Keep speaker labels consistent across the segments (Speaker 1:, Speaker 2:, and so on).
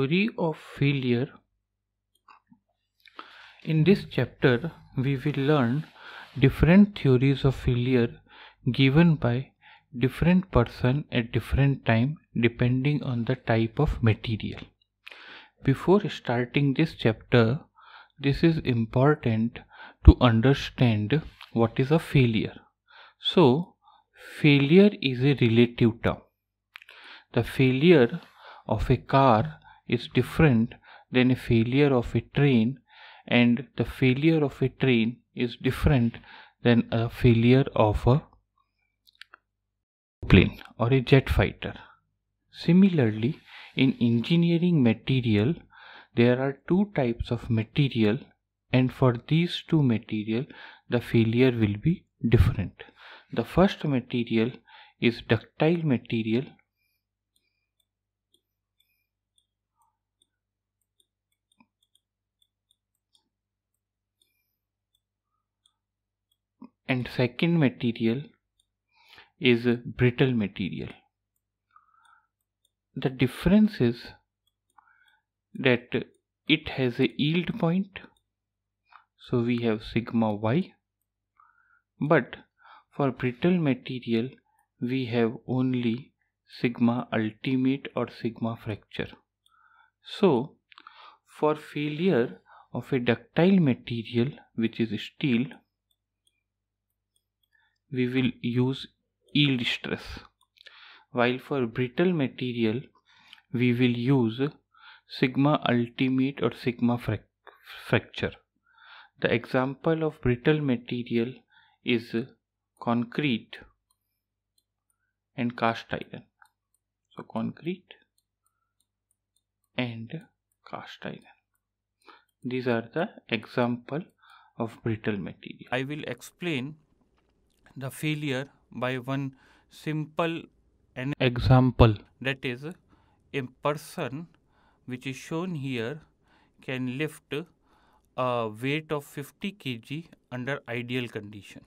Speaker 1: Theory of failure. In this chapter, we will learn different theories of failure given by different person at different time depending on the type of material. Before starting this chapter, this is important to understand what is a failure. So, failure is a relative term. The failure of a car is different than a failure of a train, and the failure of a train is different than a failure of a plane or a jet fighter. Similarly, in engineering material, there are two types of material, and for these two material, the failure will be different. The first material is ductile material, and second material is brittle material. The difference is that it has a yield point, so we have sigma y, but for brittle material we have only sigma ultimate or sigma fracture. So for failure of a ductile material, which is steel, we will use yield stress, while for brittle material we will use sigma ultimate or sigma fracture. The example of brittle material is concrete and cast iron. So concrete and cast iron. These are the example of brittle material. I will explain the failure by one simple example, that is, a person which is shown here can lift a weight of 50 kg under ideal condition.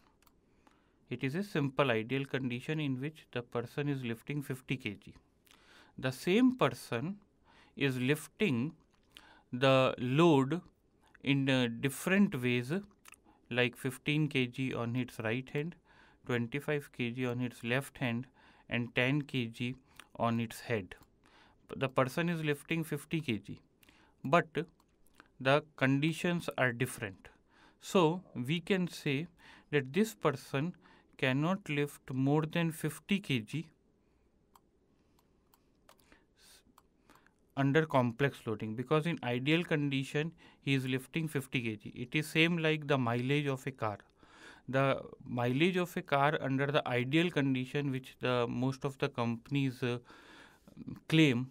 Speaker 1: It is a simple ideal condition in which the person is lifting 50 kg. The same person is lifting the load in different ways, like 15 kg on its right hand, 25 kg on its left hand, and 10 kg on its head. The person is lifting 50 kg, but the conditions are different. So we can say that this person cannot lift more than 50 kg under complex loading, because in ideal condition he is lifting 50 kg. It is same like the mileage of a car. The mileage of a car under the ideal condition, which the most of the companies claim,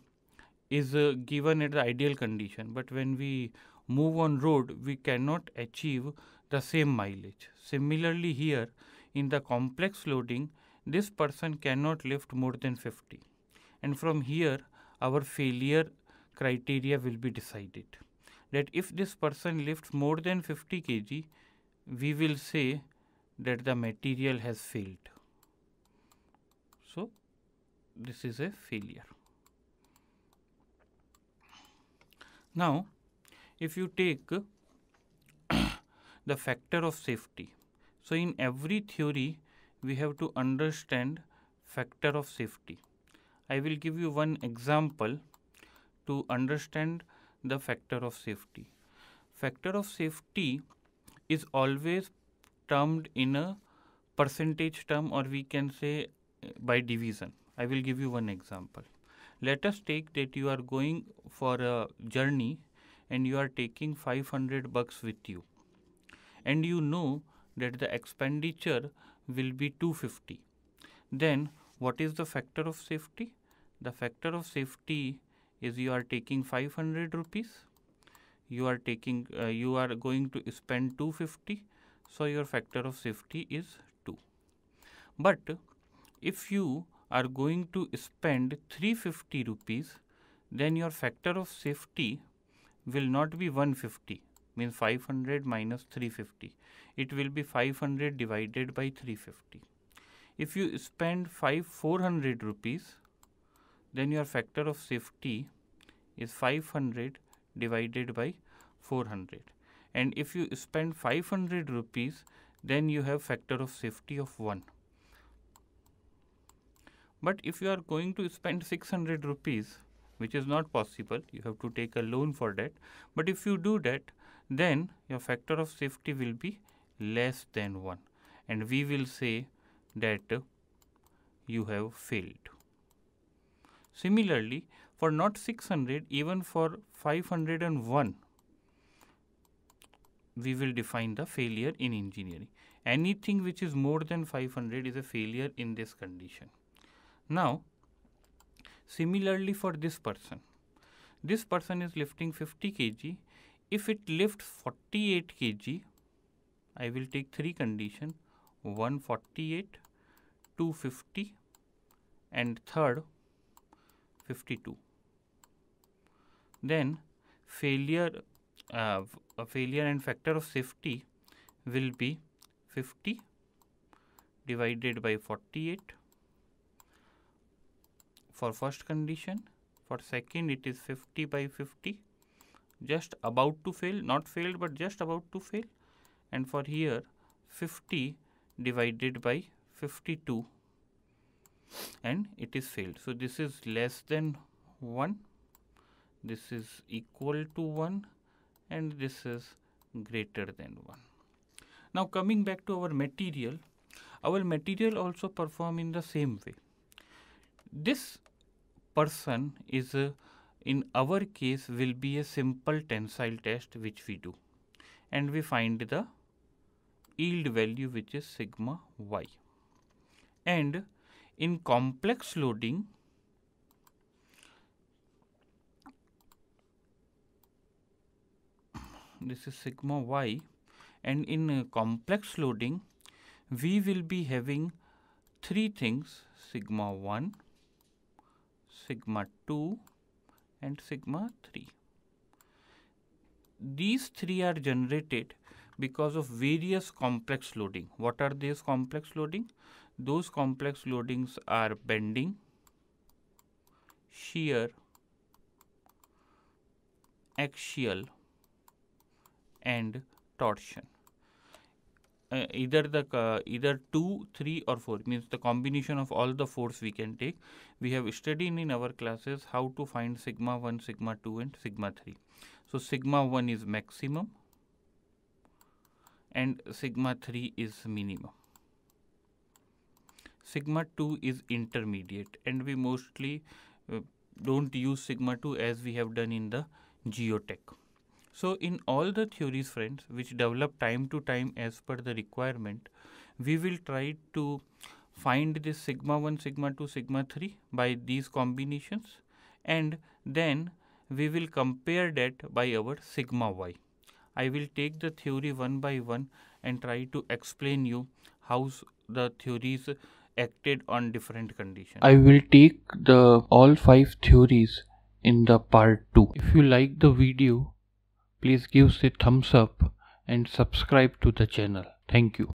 Speaker 1: is given at the ideal condition, but when we move on road we cannot achieve the same mileage. Similarly here in the complex loading, this person cannot lift more than 50, and from here our failure criteria will be decided, that if this person lifts more than 50 kg, we will say that the material has failed. So this is a failure. Now if you take the factor of safety, so in every theory we have to understand factor of safety. I will give you one example to understand the factor of safety. Factor of safety is always termed in a percentage term, or we can say by division. I will give you one example. Let us take that you are going for a journey and you are taking 500 bucks with you, and you know that the expenditure will be 250. Then what is the factor of safety? The factor of safety is you are taking 500 rupees, you are going to spend 250, so your factor of safety is 2. But if you are going to spend 350 rupees, then your factor of safety will not be 150, means 500 minus 350. It will be 500 divided by 350. If you spend 400 rupees, then your factor of safety is 500 divided by 400. And if you spend 500 rupees, then you have factor of safety of 1. But if you are going to spend 600 rupees, which is not possible, you have to take a loan for that. But if you do that, then your factor of safety will be less than 1. And we will say that you have failed. Similarly, for not 600, even for 501, we will define the failure in engineering. Anything which is more than 500 is a failure in this condition. Now, similarly for this person is lifting 50 kg. If it lifts 48 kg, I will take 3 conditions: 148, 250, and third 52. Then failure and factor of safety will be 50 divided by 48 for first condition. For second, it is 50 by 50, just about to fail, not failed but just about to fail. And for here, 50 divided by 52, and it is failed. So this is less than 1, this is equal to 1, and this is greater than 1. Now coming back to our material also perform in the same way. This person is in our case will be a simple tensile test which we do, and we find the yield value, which is sigma y. And in complex loading, this is sigma y, and in complex loading we will be having 3 things: sigma 1, sigma 2, and sigma 3. These 3 are generated because of various complex loading. What are these complex loading? Those complex loadings are bending, shear, axial, and torsion. Either 2, 3, or 4, means the combination of all the force we can take. We have studied in our classes how to find sigma 1, sigma 2, and sigma 3. So sigma 1 is maximum and sigma 3 is minimum. Sigma 2 is intermediate, and we mostly don't use sigma 2 as we have done in the geotech. So in all the theories, friends, which develop time to time as per the requirement, we will try to find this sigma 1, sigma 2, sigma 3 by these combinations, and then we will compare that by our sigma y. I will take the theory one by one and try to explain you how the theories acted on different conditions. I will take the all 5 theories in the part 2. If you like the video, please give a thumbs up and subscribe to the channel. Thank you.